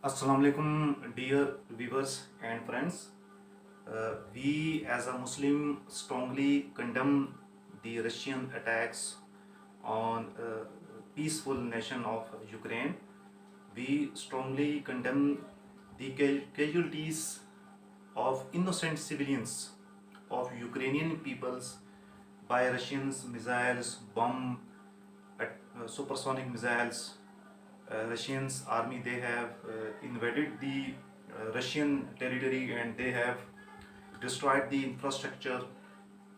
Assalamu alaikum, dear viewers and friends. We as a Muslim strongly condemn the Russian attacks on peaceful nation of Ukraine. We strongly condemn the casualties of innocent civilians of Ukrainian peoples by Russians missiles, supersonic missiles. Russians army, they have invaded the Russian territory and they have destroyed the infrastructure.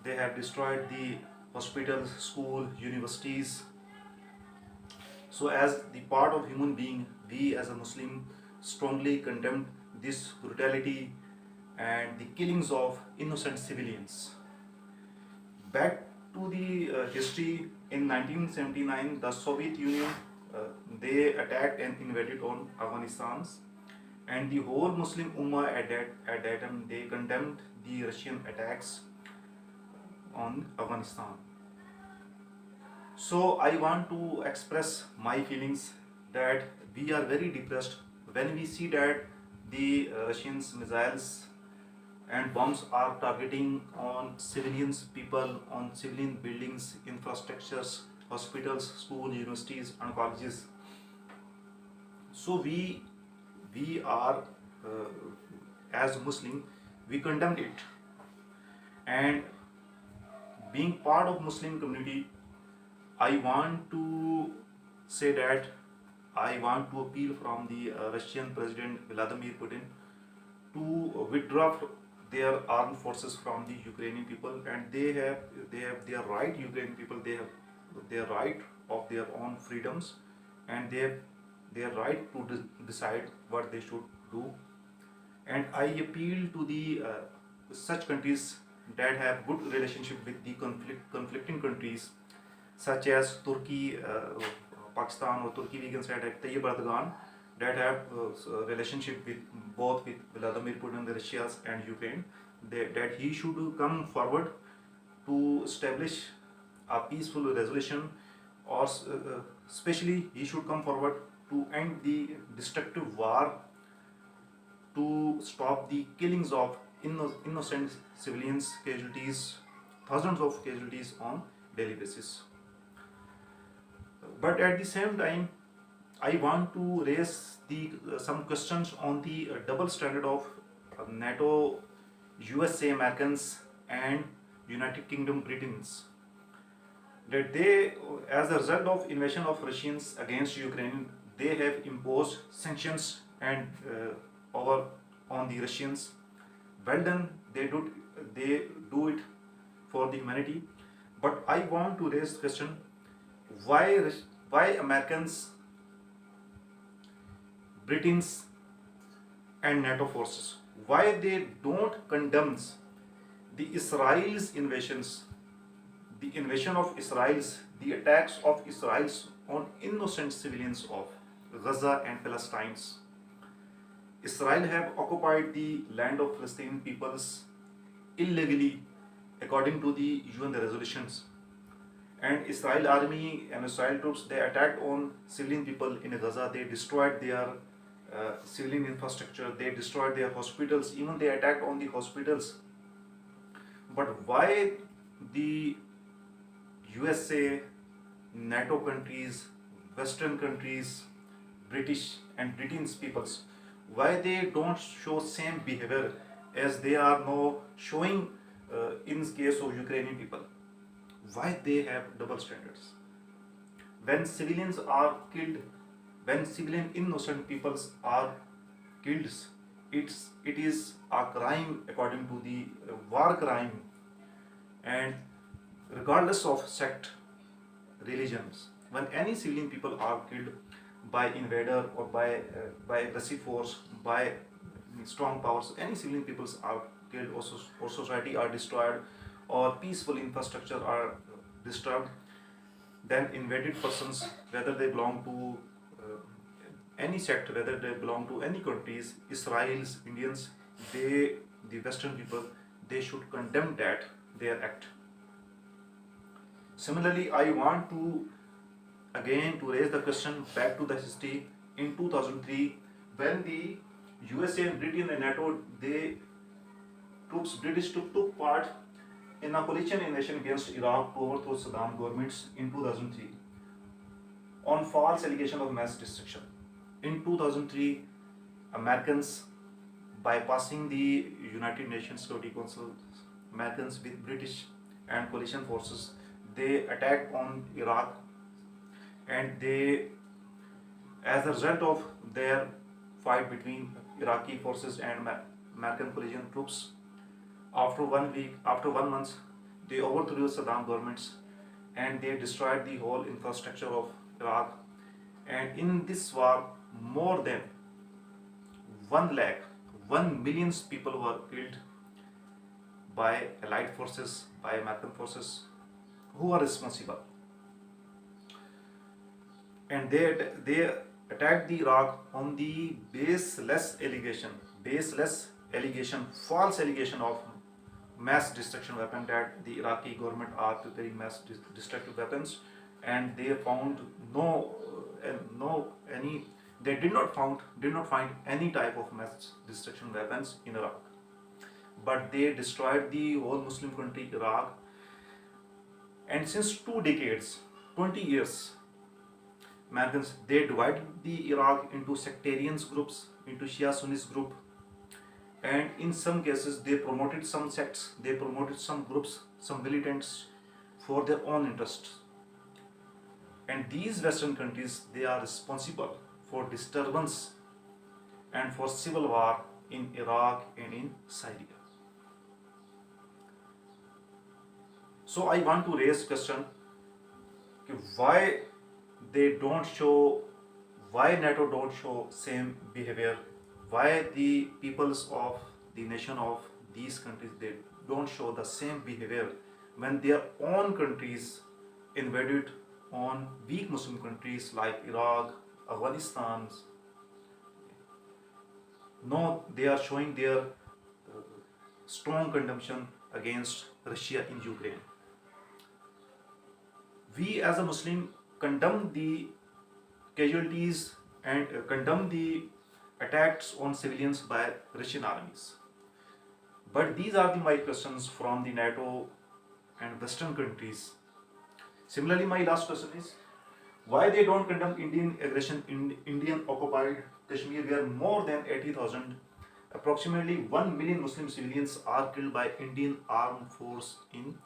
They have destroyed the hospitals, school, universities. So as the part of human being, we as a Muslim strongly condemn this brutality and the killings of innocent civilians. Back to the history, in 1979, the Soviet Union, they attacked and invaded on Afghanistan, and the whole Muslim Ummah at that time, they condemned the Russian attacks on Afghanistan. So I want to express my feelings that we are very depressed when we see that the Russians missiles and bombs are targeting on civilians, people, on civilian buildings, infrastructures, hospitals, school, universities, and colleges. So we are as Muslim, we condemn it, and being part of Muslim community, I want to say that I want to appeal from the Russian President Vladimir Putin to withdraw their armed forces from the Ukrainian people, and they have their right. Ukrainian people, they have their right of their own freedoms, and they have their right to decide what they should do. And I appeal to the such countries that have good relationship with the conflicting countries, such as Turkey, Pakistan, or Turkey, we can say that Tayyip Erdogan, that have relationship with both with Vladimir Putin, the Russia and Ukraine, that he should come forward to establish a peaceful resolution, or especially he should come forward to end the destructive war, to stop the killings of innocent civilians, casualties, thousands of casualties on daily basis. But at the same time, I want to raise the some questions on the double standard of NATO, USA Americans, and United Kingdom Britons. That they, as a result of invasion of Russians against Ukraine, they have imposed sanctions and over on the Russians. Well done, they do it for the humanity. But I want to raise the question: why Americans, Britons, and NATO forces, why they don't condemn the Israel's invasions, the invasion of Israel's, the attacks of Israel's on innocent civilians of Gaza and Palestinians. Israel have occupied the land of Palestinian peoples illegally according to the UN resolutions. And Israel army and Israel troops, they attacked on civilian people in Gaza. They destroyed their civilian infrastructure. They destroyed their hospitals. Even they attacked on the hospitals. But why the USA, NATO countries, Western countries, British and Britain's peoples, why they don't show same behavior as they are now showing in case of Ukrainian people? Why they have double standards? When civilians are killed, when civilian innocent peoples are killed, it is a crime according to the war crime, and regardless of sect, religions, when any civilian people are killed by invader or by aggressive force, by strong powers, any civilian peoples are killed, or society are destroyed, or peaceful infrastructure are disturbed, then invaded persons, whether they belong to any sect, whether they belong to any countries, Israel's, Indians, the Western people, they should condemn that their act. Similarly, I want to again to raise the question back to the history. In 2003, when the USA and Britain and NATO, British took part in a coalition invasion against Iraq to overthrow Saddam governments in 2003 on false allegation of mass destruction. In 2003, Americans, bypassing the United Nations Security Council, Americans with British and coalition forces, they attacked on Iraq, and they, as a result of their fight between Iraqi forces and American coalition troops, after 1 week, after 1 month, they overthrew Saddam governments and they destroyed the whole infrastructure of Iraq. And in this war, more than 1 lakh, 1 million people were killed by Allied forces, by American forces, who are responsible. And they attacked the Iraq on the baseless allegation, false allegation of mass destruction weapon, that the Iraqi government are preparing mass destructive weapons, and they found they did not find any type of mass destruction weapons in Iraq, but they destroyed the whole Muslim country Iraq. And since 2 decades, 20 years, Americans, they divided the Iraq into sectarian groups, into Shia Sunnis group, and in some cases they promoted some sects, they promoted some groups, some militants for their own interests. And these Western countries, they are responsible for disturbance and for civil war in Iraq and in Syria. So I want to raise question, why NATO don't show same behavior, why the peoples of the nation of these countries, they don't show the same behavior when their own countries invaded on weak Muslim countries like Iraq, Afghanistan. No, they are showing their strong condemnation against Russia in Ukraine. We as a Muslim condemn the casualties and condemn the attacks on civilians by Russian armies. But these are my questions from the NATO and Western countries. Similarly, my last question is, why they don't condemn Indian aggression in Indian occupied Kashmir, where more than 80,000, approximately 1 million Muslim civilians are killed by Indian armed force in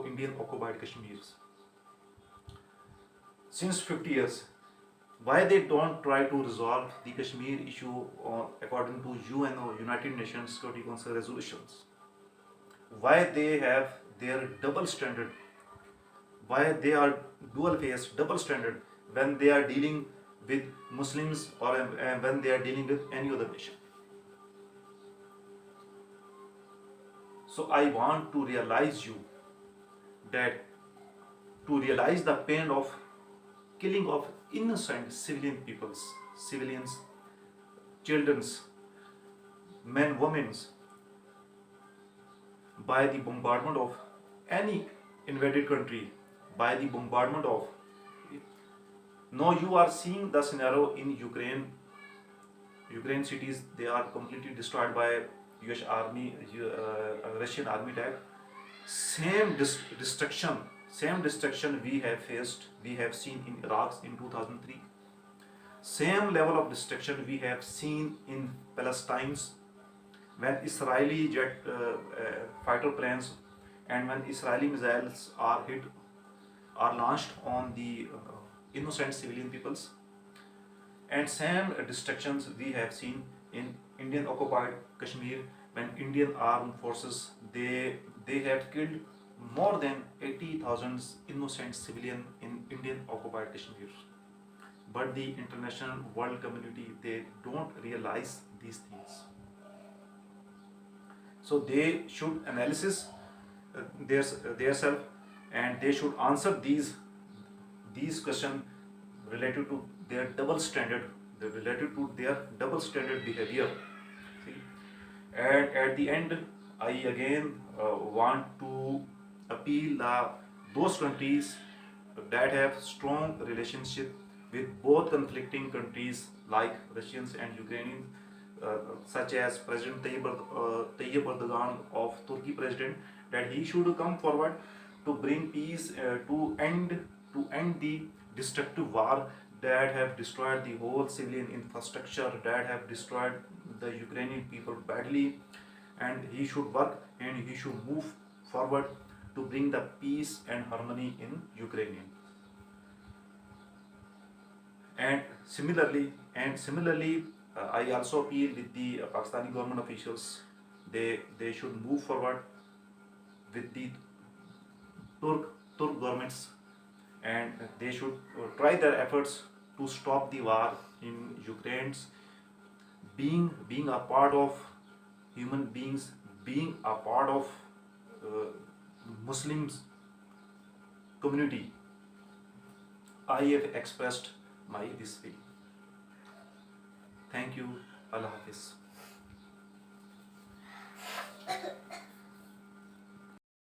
Indian occupied Kashmir since 50 years. Why they don't try to resolve the Kashmir issue according to UNO, United Nations Security Council resolutions? Why they have their double standard? Why they are dual-faced, double standard when they are dealing with Muslims or when they are dealing with any other nation? So I want to realize the pain of killing of innocent civilian peoples, civilians, children, men, women, by the bombardment of any invaded country, by the bombardment of. Now you are seeing the scenario in Ukraine. Ukraine cities, they are completely destroyed by US army, Russian army attack. Same destruction we have faced, we have seen in Iraq in 2003. Same level of destruction we have seen in Palestine when Israeli jet fighter planes and when Israeli missiles are launched on the innocent civilian peoples. And same destructions we have seen in Indian occupied Kashmir when Indian armed forces, they have killed more than 80,000 innocent civilians in Indian occupied Kashmir. But the international world community, they don't realize these things. So they should analyze their self, and they should answer these questions related to their double standard, behavior. See? And at the end, I again want to appeal those countries that have strong relationship with both conflicting countries like Russians and Ukrainians, such as President Tayyip Erdogan of Turkey president, that he should come forward to bring peace, to end the destructive war that have destroyed the whole civilian infrastructure, that have destroyed the Ukrainian people badly, and he should work and he should move forward to bring the peace and harmony in Ukrainian. And similarly, I also appeal with the Pakistani government officials. They should move forward with the Turk governments, and they should try their efforts to stop the war in Ukraine's being a part of human beings, being a part of uh, Muslims community. I have expressed my this feeling. Thank you. Allah Hafiz.